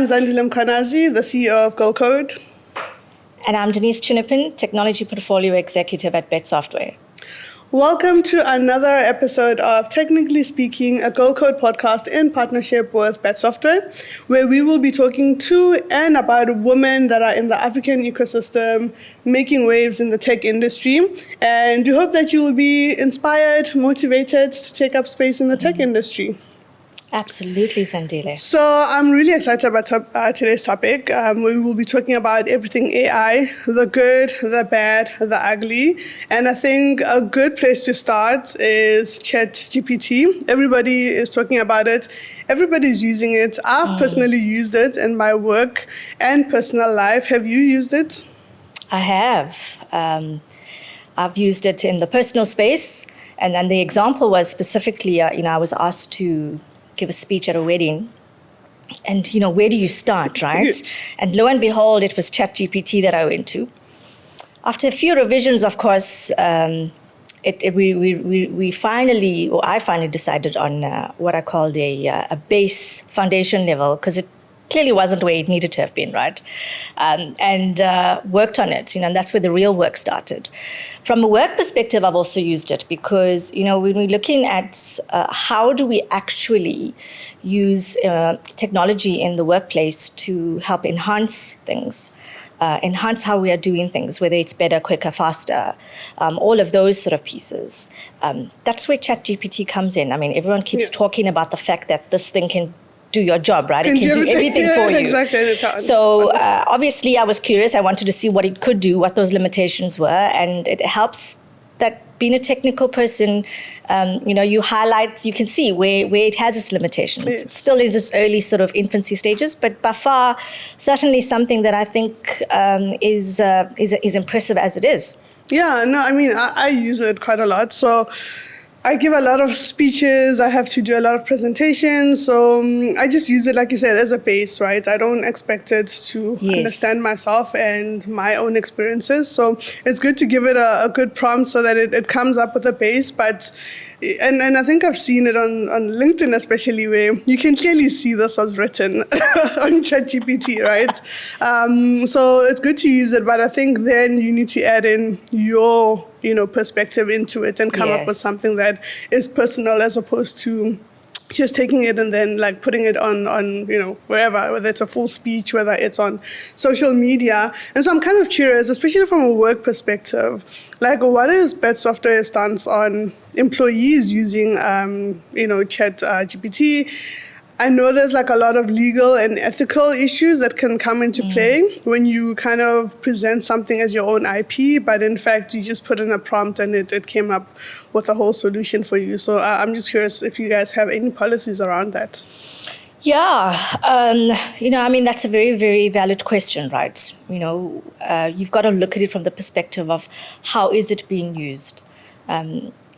I'm Zandile Mkwanazi, the CEO of Go Code. And I'm Denise Technology Portfolio Executive at Bet Software. Welcome to another episode of Technically Speaking, a Go Code podcast in partnership with Bet Software, where we will be talking to and about women that are in the African ecosystem, making waves in the tech industry. And we hope that you will be inspired, motivated to take up space in the tech industry. Absolutely, Zandile. So I'm really excited about today's topic. We will be talking about everything AI, the good, the bad, the ugly. And I think a good place to start is ChatGPT. Everybody is talking about it. Everybody's using it. I've personally used it in my work and personal life. Have you used it? I have. I've used it in the personal space. And then the example was specifically, I was asked to give a speech at a wedding, and where do you start, right? Yes. And lo and behold, it was ChatGPT that I went to. After a few revisions, of course, I finally decided on what I called a base foundation level, because it clearly wasn't where it needed to have been, right? And worked on it, and that's where the real work started. From a work perspective, I've also used it because, when we're looking at how do we actually use technology in the workplace to help enhance things, enhance how we are doing things, whether it's better, quicker, faster, all of those sort of pieces. That's where ChatGPT comes in. I mean, everyone keeps talking about the fact that this thing can do your job, right? It can do everything for you. Exactly. So obviously I was curious. I wanted to see what it could do, what those limitations were. And it helps that being a technical person, you highlight, you can see where it has its limitations. Yes. It still is its early sort of infancy stages, but by far, certainly something that I think is impressive as it is. Yeah, no, I mean, I use it quite a lot. So I give a lot of speeches. I have to do a lot of presentations. So I just use it, like you said, as a base, right? I don't expect it to understand myself and my own experiences. So it's good to give it a good prompt so that it comes up with a base. But and I think I've seen it on LinkedIn especially, where you can clearly see this was written on ChatGPT, right? So it's good to use it, but I think then you need to add in your perspective into it and come up with something that is personal as opposed to just taking it and then like putting it on wherever, whether it's a full speech, whether it's on social media. And so I'm kind of curious, especially from a work perspective, like what is Bet Software's stance on employees using ChatGPT? I know there's like a lot of legal and ethical issues that can come into play when you kind of present something as your own IP, but in fact you just put in a prompt and it came up with a whole solution for you. So I'm just curious if you guys have any policies around that. Yeah, that's a very, very valid question, right? You've got to look at it from the perspective of how is it being used?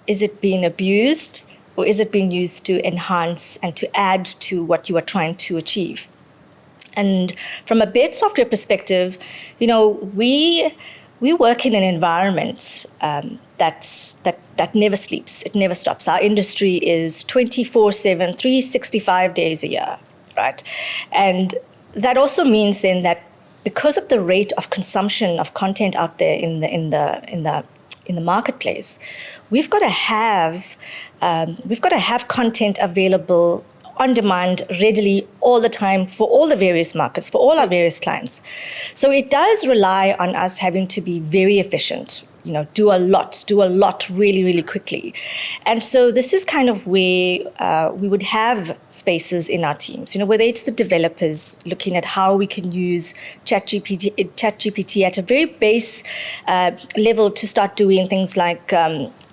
Is it being abused? Or is it being used to enhance and to add to what you are trying to achieve? And from a Bet Software perspective, we work in an environment that never sleeps. It never stops. Our industry is 24/7, 365 days a year, right? And that also means then that because of the rate of consumption of content out there in the marketplace, we've got to have content available on demand, readily, all the time for all the various markets, for all our various clients. So it does rely on us having to be very efficient, do a lot really, really quickly. And so this is kind of where we would have spaces in our teams, whether it's the developers looking at how we can use ChatGPT at a very base level to start doing things like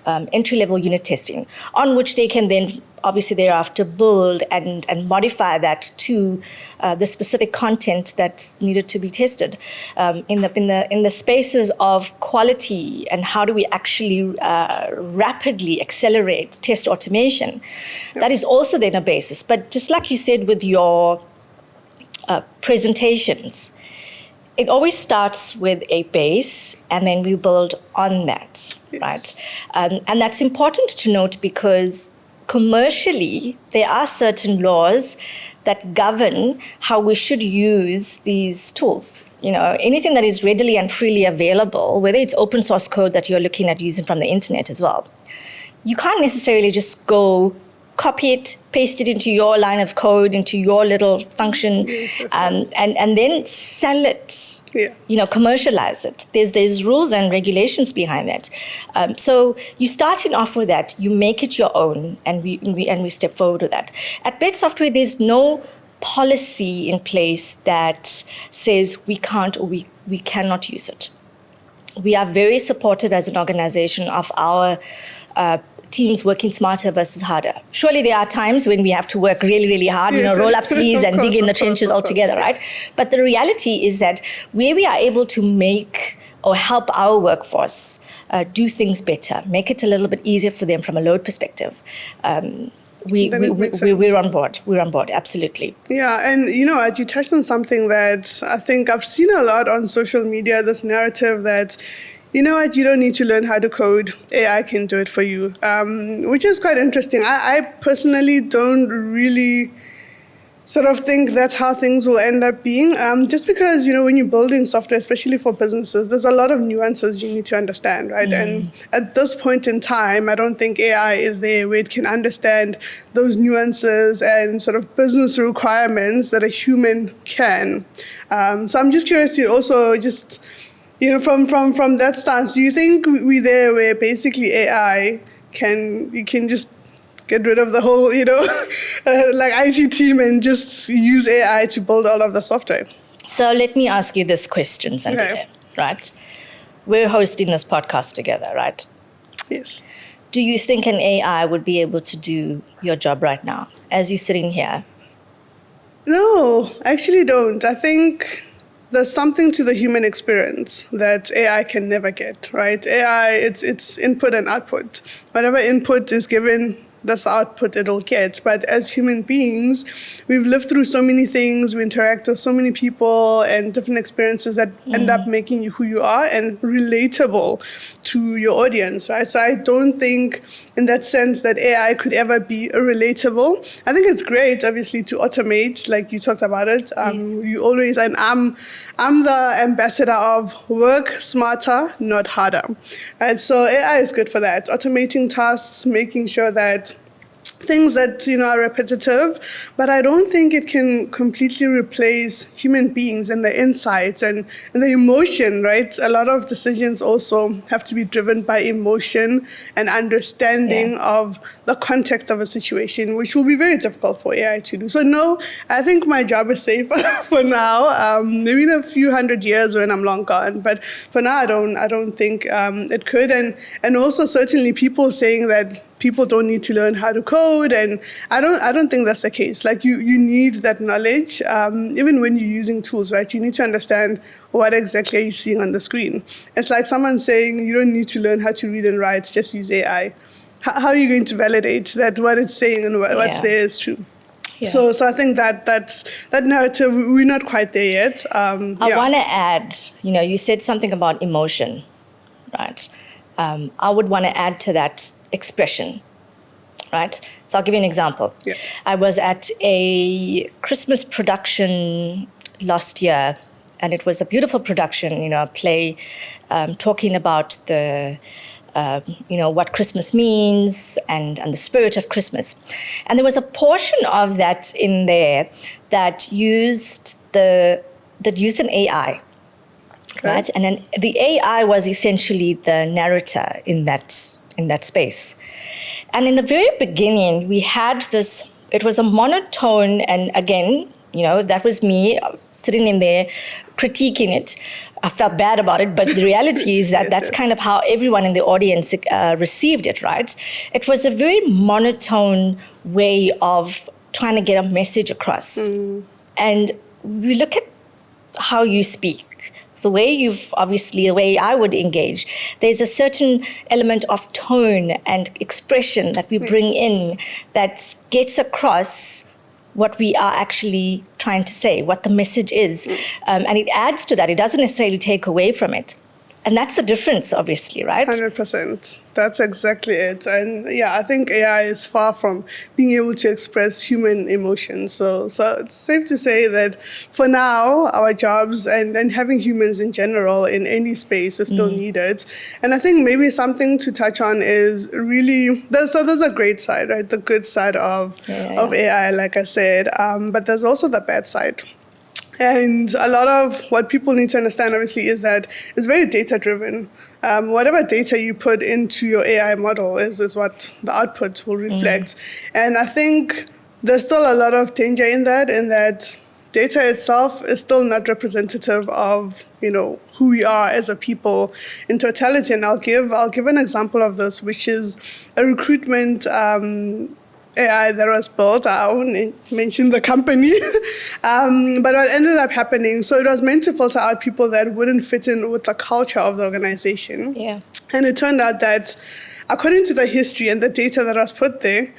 entry-level unit testing, on which they can then obviously thereafter build and modify that to the specific content that's needed to be tested in the spaces of quality and how do we actually rapidly accelerate test automation. That is also then a basis. But just like you said with your presentations, it always starts with a base and then we build on that, right? And that's important to note because commercially, there are certain laws that govern how we should use these tools. Anything that is readily and freely available, whether it's open source code that you're looking at using from the internet as well, you can't necessarily just go copy it, paste it into your line of code, into your little function, and then sell it, commercialize it. There's rules and regulations behind that. So you starting off with that, you make it your own, and we step forward with that. At Bet Software, there's no policy in place that says we can't or we cannot use it. We are very supportive as an organization of our teams working smarter versus harder. Surely there are times when we have to work really, really hard, roll up sleeves and dig in the trenches altogether, right? But the reality is that where we are able to make or help our workforce do things better, make it a little bit easier for them from a load perspective, we're on board. We're on board, absolutely. Yeah, and you touched on something that I think I've seen a lot on social media, this narrative that, you don't need to learn how to code. AI can do it for you, which is quite interesting. I personally don't really sort of think that's how things will end up being, just because, when you're building software, especially for businesses, there's a lot of nuances you need to understand, right? And at this point in time, I don't think AI is there where it can understand those nuances and sort of business requirements that a human can. So I'm just curious to also just... from that stance, do you think we're there where basically AI you can just get rid of the whole, like IT team and just use AI to build all of the software? So let me ask you this question, Zandile, right? We're hosting this podcast together, right? Yes. Do you think an AI would be able to do your job right now as you're sitting here? No, I actually don't. I think there's something to the human experience that AI can never get, right? AI, it's input and output. Whatever input is given, that's the output it'll get. But as human beings, we've lived through so many things, we interact with so many people and different experiences that end up making you who you are and relatable to your audience, right? So I don't think in that sense that AI could ever be relatable. I think it's great, obviously, to automate, like you talked about it. You always, and I'm the ambassador of work smarter, not harder, right? So AI is good for that, automating tasks, making sure that things that are repetitive, but I don't think it can completely replace human beings and the insights and the emotion, right? A lot of decisions also have to be driven by emotion and understanding of the context of a situation, which will be very difficult for AI to do. So no, I think my job is safe for now. Maybe in a few hundred years when I'm long gone, but for now I don't think it could. And also certainly people saying that people don't need to learn how to code, and I don't think that's the case. Like you need that knowledge, even when you're using tools, right? You need to understand what exactly are you seeing on the screen. It's like someone saying you don't need to learn how to read and write, just use AI. How are you going to validate that what it's saying and what's there is true? Yeah. So I think that narrative, we're not quite there yet. I want to add, you said something about emotion, right? I would want to add to that expression, right? So I'll give you an example. Yeah. I was at a Christmas production last year, and it was a beautiful production, a play talking about the, what Christmas means and the spirit of Christmas. And there was a portion of that in there that used an AI. Okay. Right, and then the AI was essentially the narrator in that space. And in the very beginning, we had this. It was a monotone, and again, that was me sitting in there critiquing it. I felt bad about it, but the reality is that that's kind of how everyone in the audience received it. Right, it was a very monotone way of trying to get a message across, and we look at how you speak. The way I would engage, there's a certain element of tone and expression that we bring in that gets across what we are actually trying to say, what the message is. And it adds to that. It doesn't necessarily take away from it. And that's the difference, obviously, right? 100%. That's exactly it. And yeah, I think AI is far from being able to express human emotions. So it's safe to say that for now, our jobs and having humans in general in any space is still needed. And I think maybe something to touch on is really, there's a great side, right? The good side of AI, like I said. But there's also the bad side. And a lot of what people need to understand, obviously, is that it's very data-driven. Whatever data you put into your AI model is what the output will reflect. And I think there's still a lot of danger in that data itself is still not representative of, who we are as a people in totality. And I'll give an example of this, which is a recruitment AI that was built. I won't mention the company. But what ended up happening, so it was meant to filter out people that wouldn't fit in with the culture of the organization. Yeah. And it turned out that according to the history and the data that was put there,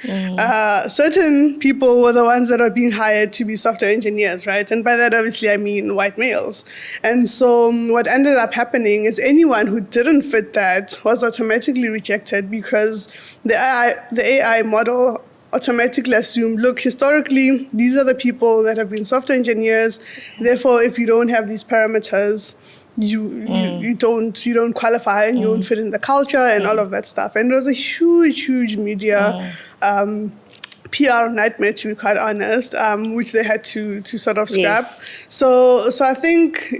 certain people were the ones that were being hired to be software engineers, right? And by that, obviously, I mean white males. And so what ended up happening is anyone who didn't fit that was automatically rejected because the AI model automatically assumed, look, historically, these are the people that have been software engineers. Therefore, if you don't have these parameters, you don't qualify and you don't fit in the culture and all of that stuff. And it was a huge media PR nightmare, to be quite honest, which they had to sort of scrap. Yes. So I think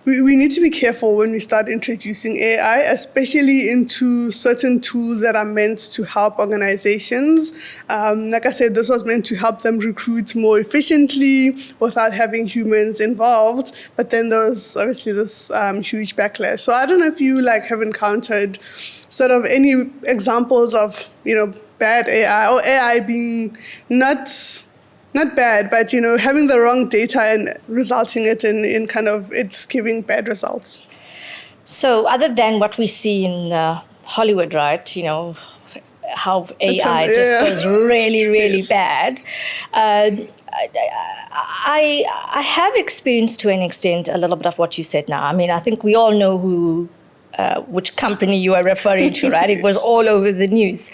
we need to be careful when we start introducing AI, especially into certain tools that are meant to help organizations. Like I said, this was meant to help them recruit more efficiently without having humans involved. But then there was obviously this huge backlash. So I don't know if you have encountered sort of any examples of, bad AI or AI being not bad, but having the wrong data and resulting it in kind of it's giving bad results. So other than what we see in Hollywood, right? How AI just goes really bad. I have experienced to an extent a little bit of what you said now. I mean, I think we all know which company you are referring to, right? It was all over the news.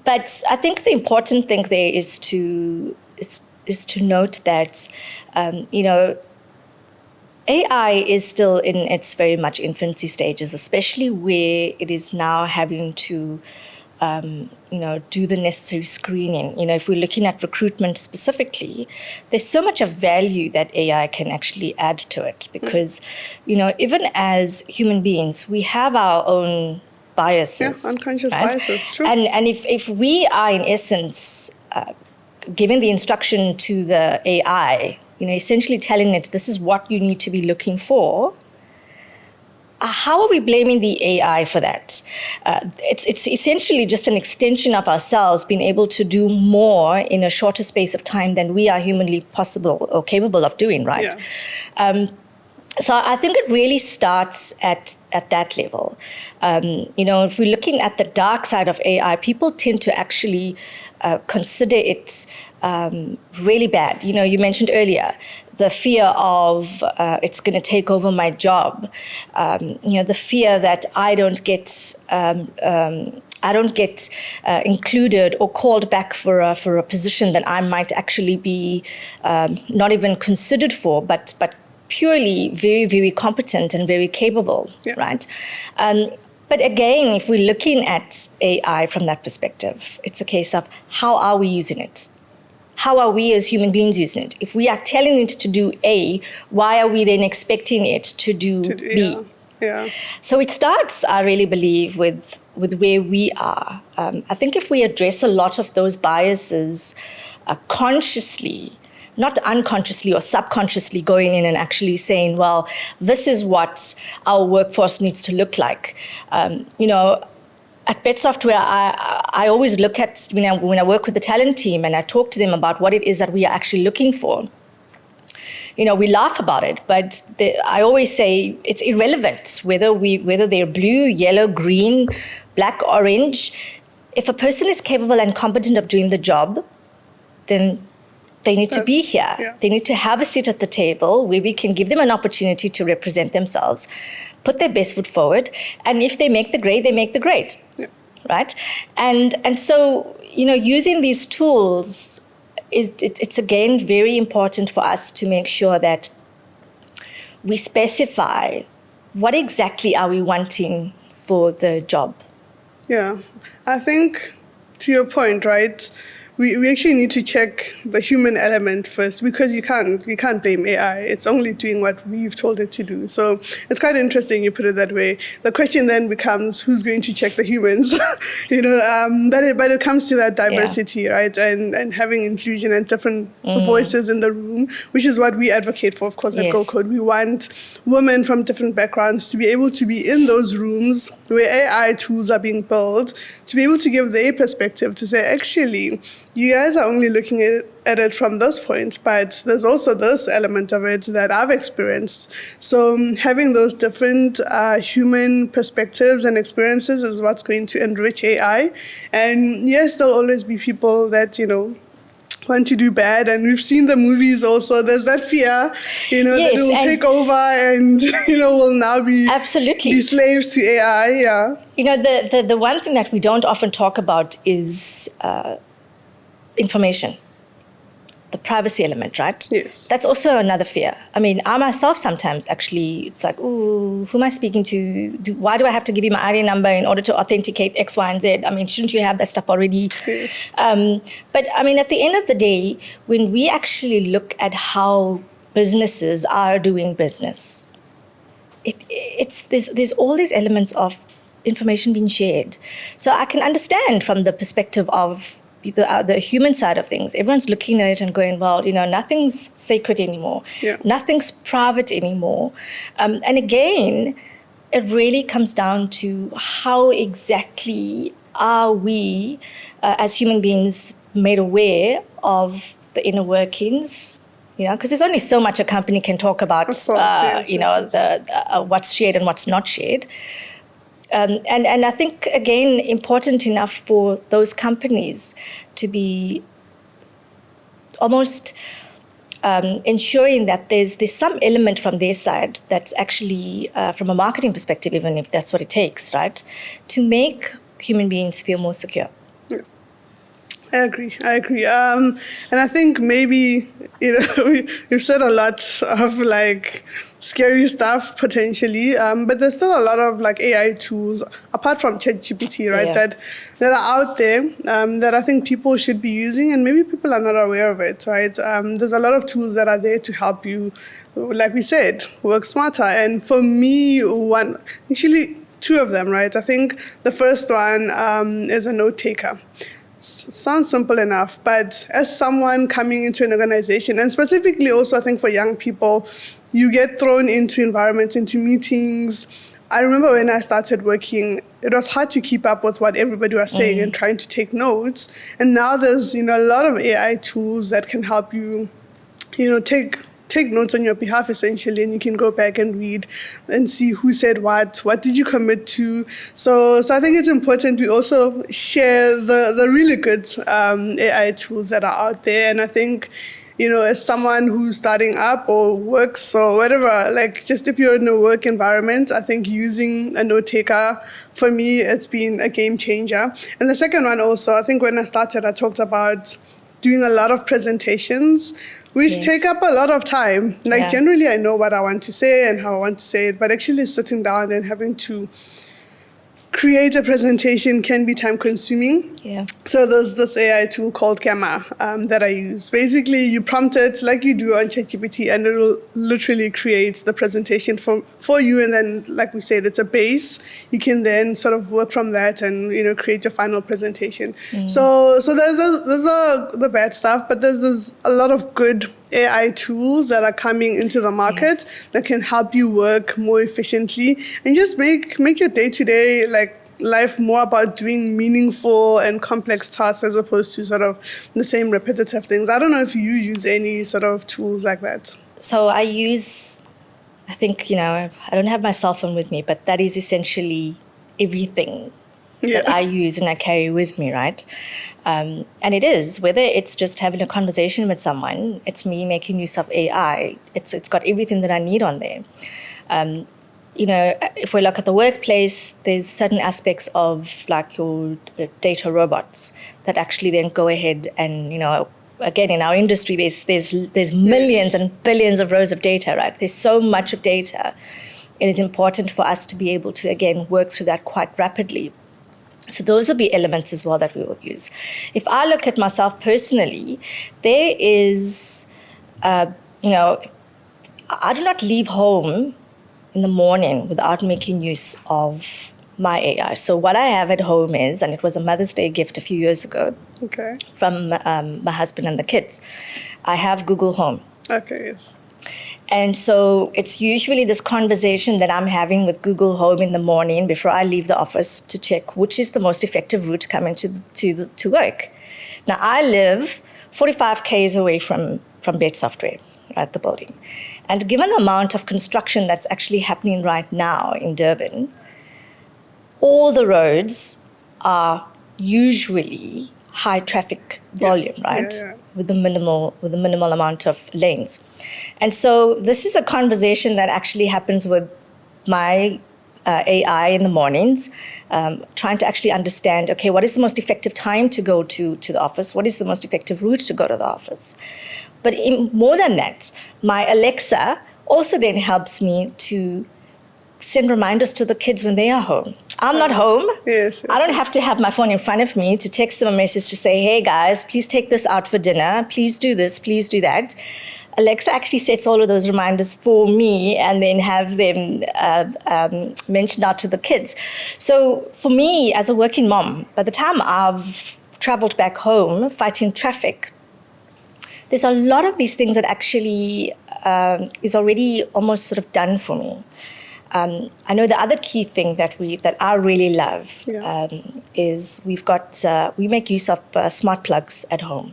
But I think the important thing there is to note that, AI is still in its very much infancy stages, especially where it is now having to, do the necessary screening. If we're looking at recruitment specifically, there's so much of value that AI can actually add to it because, even as human beings, we have our own biases. Yeah, unconscious right? biases, true. And if we are, in essence, giving the instruction to the AI, essentially telling it this is what you need to be looking for, how are we blaming the AI for that? It's essentially just an extension of ourselves being able to do more in a shorter space of time than we are humanly possible or capable of doing, right? Yeah. So I think it really starts at that level. If we're looking at the dark side of AI, people tend to actually consider it really bad. You mentioned earlier the fear of it's going to take over my job. The fear that I don't get included or called back for a position that I might actually be not even considered for, but purely very, very competent and very capable, right? But again, if we're looking at AI from that perspective, it's a case of how are we using it? How are we as human beings using it? If we are telling it to do A, why are we then expecting it to do B? Yeah. So it starts, I really believe, with where we are. I think if we address a lot of those biases consciously, not unconsciously or subconsciously going in and actually saying, well, this is what our workforce needs to look like. At Bet Software, I always look at, when I work with the talent team and I talk to them about what it is that we are actually looking for. We laugh about it, but I always say it's irrelevant whether they're blue, yellow, green, black, orange. If a person is capable and competent of doing the job, then They need to be here. Yeah. They need to have a seat at the table where we can give them an opportunity to represent themselves, put their best foot forward, and if they make the grade, they make the grade. Yeah. Right? And so, using these tools it's again very important for us to make sure that we specify what exactly are we wanting for the job. Yeah, I think to your point, right? We actually need to check the human element first, because you can't blame AI. It's only doing what we've told it to do. So it's quite interesting you put it that way. The question then becomes, who's going to check the humans? But it comes to that diversity, right? And having inclusion and different voices in the room, which is what we advocate for, of course, at Go Code. We want women from different backgrounds to be able to be in those rooms where AI tools are being built, to be able to give their perspective, to say, actually, you guys are only looking at it from this point, but there's also this element of it that I've experienced. So having those different human perspectives and experiences is what's going to enrich AI. And yes, there'll always be people that, want to do bad, and we've seen the movies also. There's that fear, that it will take over and, will now be absolutely be slaves to AI. Yeah. The one thing that we don't often talk about is information, the privacy element, right? Yes. That's also another fear. I mean, I myself sometimes actually, it's like, ooh, who am I speaking to? Why do I have to give you my ID number in order to authenticate X, Y, and Z? I mean, shouldn't you have that stuff already? Yes. But I mean, at the end of the day, when we actually look at how businesses are doing business, there's all these elements of information being shared. So I can understand from the perspective of the human side of things. Everyone's looking at it and going, well, nothing's sacred anymore. Yeah. Nothing's private anymore. And again, it really comes down to how exactly are we as human beings made aware of the inner workings, because there's only so much a company can talk about, what's shared and what's not shared. And I think, again, important enough for those companies to be almost ensuring that there's some element from their side that's actually, from a marketing perspective, even if that's what it takes, right, to make human beings feel more secure. Yeah. I agree. And I think maybe, we've said a lot of scary stuff potentially, but there's still a lot of AI tools apart from ChatGPT, right? Yeah. that are out there that I think people should be using, and maybe people are not aware of it, right? There's a lot of tools that are there to help you, like we said, work smarter. And for me, two of them, right? I think the first one is a note taker. Sounds simple enough, but as someone coming into an organization, and specifically also I think for young people, you get thrown into environments, into meetings. I remember when I started working, it was hard to keep up with what everybody was saying and trying to take notes. And now there's, a lot of AI tools that can help you, take notes on your behalf, essentially, and you can go back and read and see who said what did you commit to. So I think it's important we also share the really good AI tools that are out there. And I think, as someone who's starting up or works or whatever, just if you're in a work environment, I think using a note taker, for me, it's been a game changer. And the second one also, I think when I started, I talked about doing a lot of presentations, which take up a lot of time. Generally, I know what I want to say and how I want to say it, but actually sitting down and having to create a presentation can be time consuming. Yeah. So there's this AI tool called Gamma that I use. Basically, you prompt it like you do on ChatGPT, and it'll literally create the presentation for you. And then, like we said, it's a base. You can then sort of work from that and create your final presentation. So there's the bad stuff, but there's a lot of good AI tools that are coming into the market that can help you work more efficiently and just make your day-to-day life more about doing meaningful and complex tasks as opposed to sort of the same repetitive things. I don't know if you use any sort of tools like that. So I think, I don't have my cell phone with me, but that is essentially everything that I use and I carry with me, right? And it is, whether it's just having a conversation with someone, it's me making use of AI. It's got everything that I need on there. If we look at the workplace, there's certain aspects of like your data robots that actually then go ahead and, again, in our industry, there's millions and billions of rows of data, right? There's so much of data. It is important for us to be able to, again, work through that quite rapidly. So those will be elements as well that we will use. If I look at myself personally, there is, I do not leave home in the morning without making use of my AI. So what I have at home is, and it was a Mother's Day gift a few years ago from my husband and the kids, I have Google Home. Okay, yes. And so it's usually this conversation that I'm having with Google Home in the morning before I leave the office to check which is the most effective route coming to work. Now, I live 45 k's away from Bet Software, right, the building. And given the amount of construction that's actually happening right now in Durban, all the roads are usually high traffic volume, right? Yeah. With a minimal amount of lanes. And so this is a conversation that actually happens with my AI in the mornings, trying to actually understand, okay, what is the most effective time to go to the office? What is the most effective route to go to the office? But more than that, my Alexa also then helps me to send reminders to the kids when they are home. I'm not home. Yes. I don't have to have my phone in front of me to text them a message to say, hey guys, please take this out for dinner. Please do this, please do that. Alexa actually sets all of those reminders for me and then have them mentioned out to the kids. So for me, as a working mom, by the time I've traveled back home fighting traffic, there's a lot of these things that actually is already almost sort of done for me. I know the other key thing that I really love is we make use of smart plugs at home,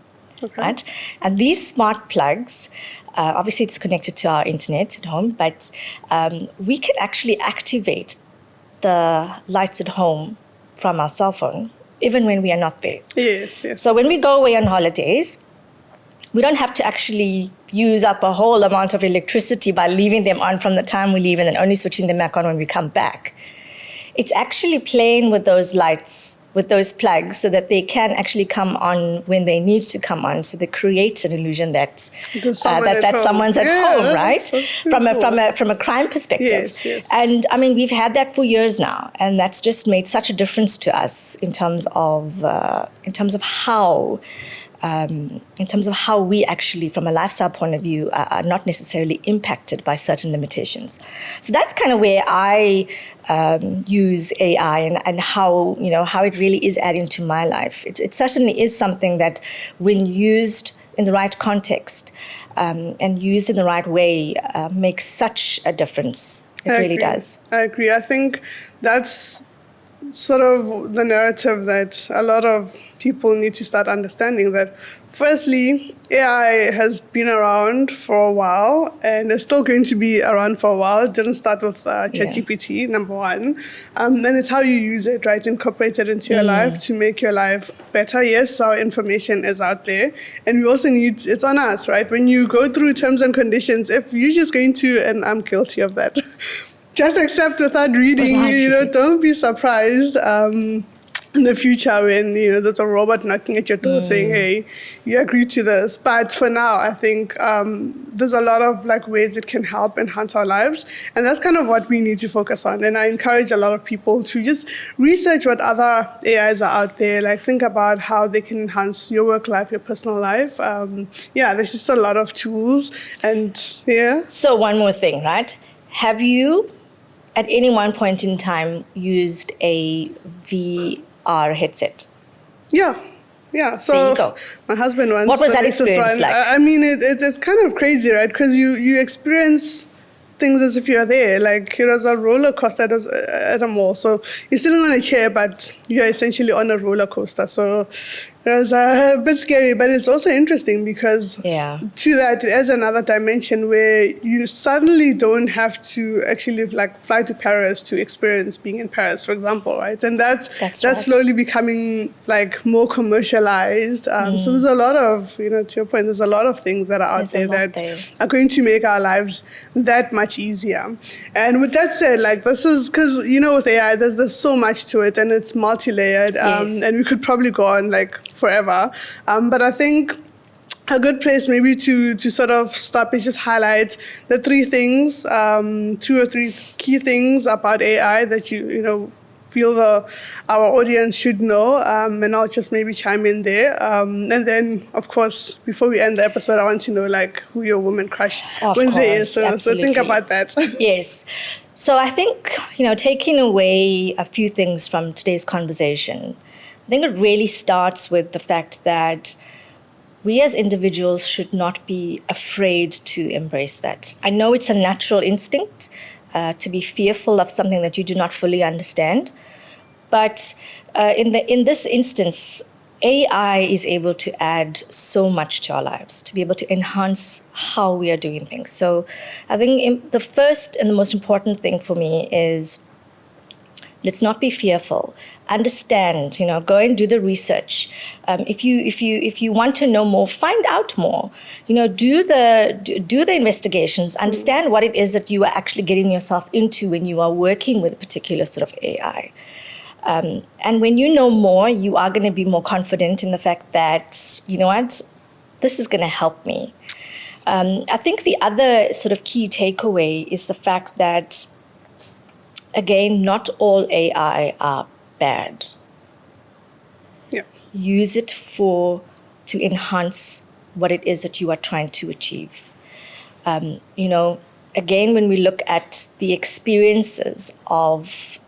right? And these smart plugs, obviously it's connected to our internet at home, but we can actually activate the lights at home from our cell phone, even when we are not there. Yes. So when we go away on holidays, we don't have to actually use up a whole amount of electricity by leaving them on from the time we leave and then only switching them back on when we come back. It's actually playing with those lights, with those plugs, so that they can actually come on when they need to come on. So they create an illusion that someone's at home, right? From a crime perspective. Yes. And I mean, we've had that for years now, and that's just made such a difference to us in terms of how we actually, from a lifestyle point of view, are not necessarily impacted by certain limitations. So that's kind of where I use AI and how it really is adding to my life. It certainly is something that, when used in the right context and used in the right way, makes such a difference. It really does. I agree. I think that's sort of the narrative that a lot of people need to start understanding, that firstly, AI has been around for a while and is still going to be around for a while. It didn't start with ChatGPT, number one. And it's how you use it, right? Incorporate it into your life to make your life better. Yes, our information is out there. And we also need, it's on us, right? When you go through terms and conditions, if you're just going to, and I'm guilty of that, just accept without reading, don't be surprised in the future when, there's a robot knocking at your door saying, hey, you agree to this. But for now, I think there's a lot of ways it can help enhance our lives. And that's kind of what we need to focus on. And I encourage a lot of people to just research what other AIs are out there, think about how they can enhance your work life, your personal life. There's just a lot of tools. And So one more thing, right? Have you, at any one point in time, used a VR headset? Yeah. So there you go. My husband once. What was that experience like? I mean, it's kind of crazy, right? Because you experience things as if you're there. It was a roller coaster at a mall. So you're sitting on a chair, but you're essentially on a roller coaster. So It was a bit scary, but it's also interesting because Yeah. to that, it adds another dimension where you suddenly don't have to actually like fly to Paris to experience being in Paris, for example, right? And that's right. slowly becoming like more commercialized. So there's a lot of, to your point, there's a lot of things that are out There's a there lot that there. are going to make our lives that much easier. And with that said, like this is because, with AI, there's so much to it and it's multi-layered. Yes. And we could probably go on like forever. But I think a good place maybe to sort of stop is just highlight the three things, 2 or 3 key things about AI that you feel our audience should know, and I'll just maybe chime in there. And then, of course, before we end the episode, I want to know like who your woman crush Of Wednesday course, is. So think absolutely. about that. Yes. So I think, taking away a few things from today's conversation, I think it really starts with the fact that we as individuals should not be afraid to embrace that. I know it's a natural instinct to be fearful of something that you do not fully understand, but in this instance, AI is able to add so much to our lives, to be able to enhance how we are doing things. So I think the first and the most important thing for me is let's not be fearful. Understand, go and do the research. If you want to know more, find out more. Do the investigations. Understand what it is that you are actually getting yourself into when you are working with a particular sort of AI. And when you know more, you are going to be more confident in the fact that, this is going to help me. I think the other sort of key takeaway is the fact that, again, not all AI are bad. Yeah. Use it to enhance what it is that you are trying to achieve. Again, when we look at the experiences of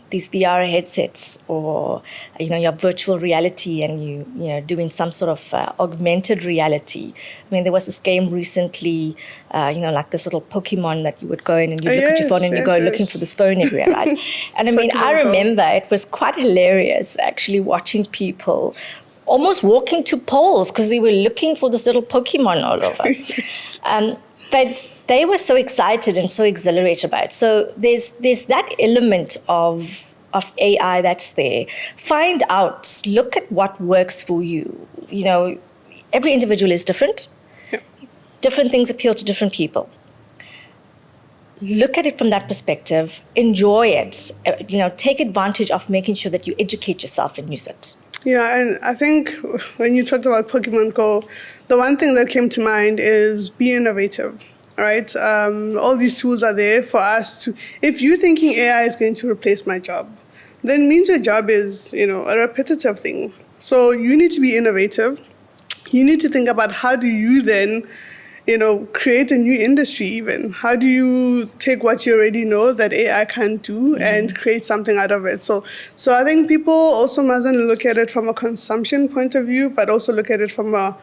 these VR headsets or, your virtual reality and you doing some sort of augmented reality. I mean, there was this game recently, like this little Pokemon that you would go in and you look at your phone and you go looking for this phone everywhere, right? And I mean, I remember it was quite hilarious actually watching people almost walking to poles because they were looking for this little Pokemon all over. But they were so excited and so exhilarated by it. So there's that element of AI that's there. Find out, look at what works for you. Every individual is different. Yeah. Different things appeal to different people. Look at it from that perspective. Enjoy it. Take advantage of making sure that you educate yourself and use it. Yeah, and I think when you talked about Pokemon Go, the one thing that came to mind is be innovative, right? All these tools are there for us to, if you're thinking AI is going to replace my job, then it means your job is, a repetitive thing. So you need to be innovative. You need to think about how do you then create a new industry even. How do you take what you already know that AI can't do and create something out of it? So I think people also mustn't look at it from a consumption point of view, but also look at it from a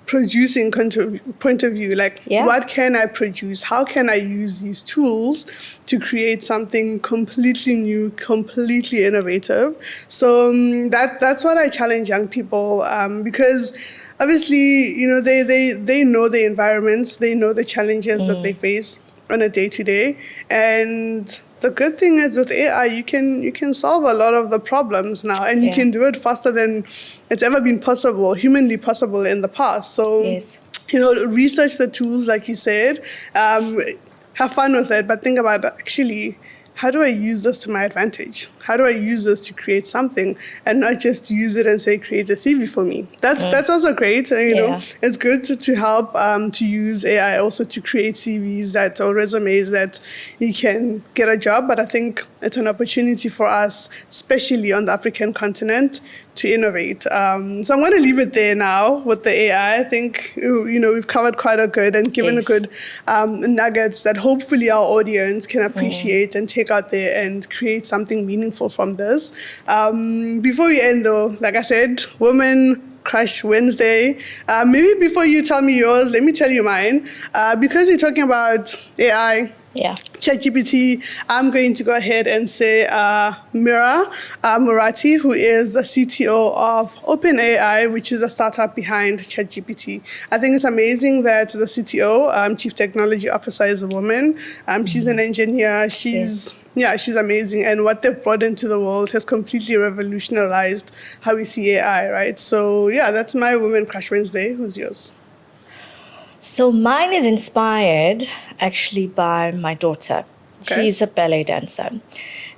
producing point of view. Like, what can I produce? How can I use these tools to create something completely new, completely innovative? So that's what I challenge young people because obviously, they know the environments, they know the challenges that they face on a day-to-day. And the good thing is with AI, you can solve a lot of the problems now, and you can do it faster than it's ever been possible, humanly possible in the past. So, research the tools, like you said, have fun with it, but think about actually, how do I use this to my advantage? How do I use this to create something and not just use it and say, create a CV for me? That's also great. Know, it's good to help to use AI also to create CVs or resumes that you can get a job. But I think it's an opportunity for us, especially on the African continent, to innovate. So I'm going to leave it there now with the AI. I think, we've covered quite a good and given a good nuggets that hopefully our audience can appreciate and take out there and create something meaningful from this. Before we end though, like I said, Women Crush Wednesday. Maybe before you tell me yours, let me tell you mine. Because we're talking about AI, Yeah. ChatGPT, I'm going to go ahead and say Mira Murati, who is the CTO of OpenAI, which is a startup behind ChatGPT. I think it's amazing that the CTO, Chief Technology Officer, is a woman. She's an engineer. She's amazing. And what they've brought into the world has completely revolutionized how we see AI, right? So yeah, that's my Women Crush Wednesday. Who's yours? So mine is inspired actually by my daughter. Okay. She's a ballet dancer.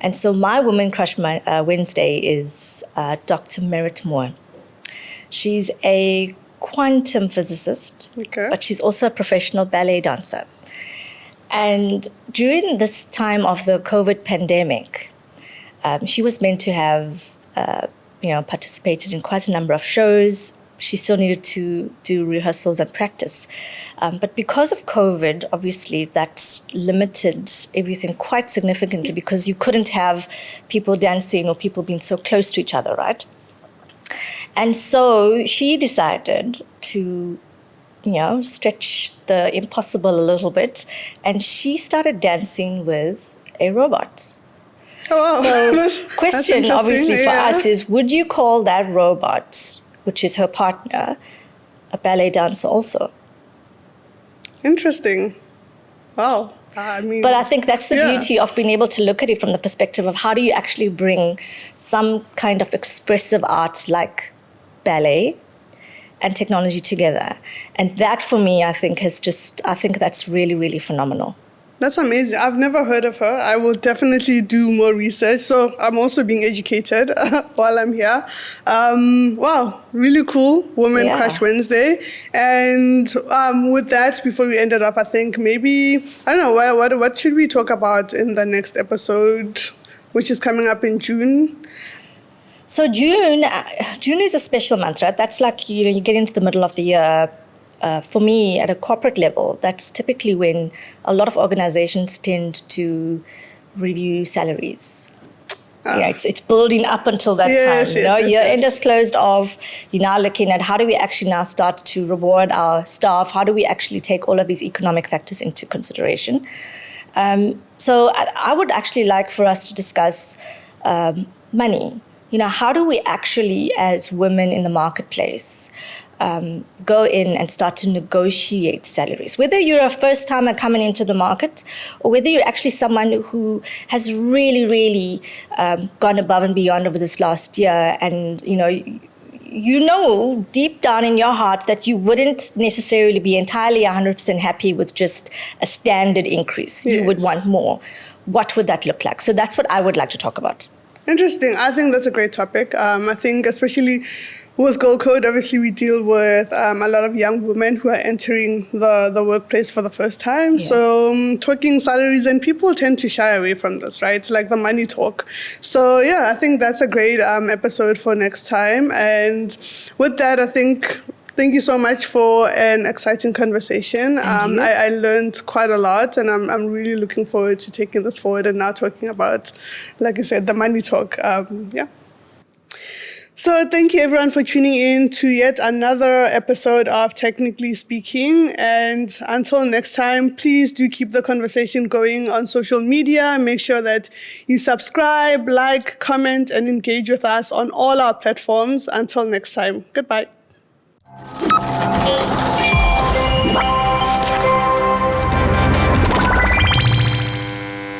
And so my Woman Crush Wednesday is Dr. Merritt Moore. She's a quantum physicist, Okay. but she's also a professional ballet dancer. And during this time of the COVID pandemic, she was meant to have participated in quite a number of shows. She still needed to do rehearsals and practice. But because of COVID, obviously, that limited everything quite significantly because you couldn't have people dancing or people being so close to each other, right? And so she decided to, stretch the impossible a little bit. And she started dancing with a robot. Oh, wow. So question, obviously, for us is, would you call that robot, which is her partner, a ballet dancer also? Interesting. Wow. But I think that's the beauty of being able to look at it from the perspective of how do you actually bring some kind of expressive art like ballet and technology together. And that for me, I think that's really, really phenomenal. That's amazing. I've never heard of her. I will definitely do more research. So I'm also being educated while I'm here. Wow, really cool. Women Crush Wednesday. And with that, before we end it off, I think maybe, I don't know, what should we talk about in the next episode, which is coming up in June? So June is a special month, right? That's like, you get into the middle of the year. For me, at a corporate level, that's typically when a lot of organizations tend to review salaries. Yeah, it's building up until that time. Year end is closed off. You're now looking at how do we actually now start to reward our staff? How do we actually take all of these economic factors into consideration? So I would actually like for us to discuss money. How do we actually, as women in the marketplace, go in and start to negotiate salaries? Whether you're a first-timer coming into the market or whether you're actually someone who has really, really gone above and beyond over this last year and, deep down in your heart that you wouldn't necessarily be entirely 100% happy with just a standard increase. Yes. You would want more. What would that look like? So that's what I would like to talk about. Interesting. I think that's a great topic. I think especially with Gold Code, obviously we deal with a lot of young women who are entering the workplace for the first time. Yeah. So talking salaries, and people tend to shy away from this, right? It's like the money talk. So yeah, I think that's a great episode for next time. And with that, I think... Thank you so much for an exciting conversation. I learned quite a lot, and I'm really looking forward to taking this forward and now talking about, like I said, the money talk. So thank you, everyone, for tuning in to yet another episode of Technically Speaking. And until next time, please do keep the conversation going on social media. Make sure that you subscribe, like, comment, and engage with us on all our platforms. Until next time, goodbye.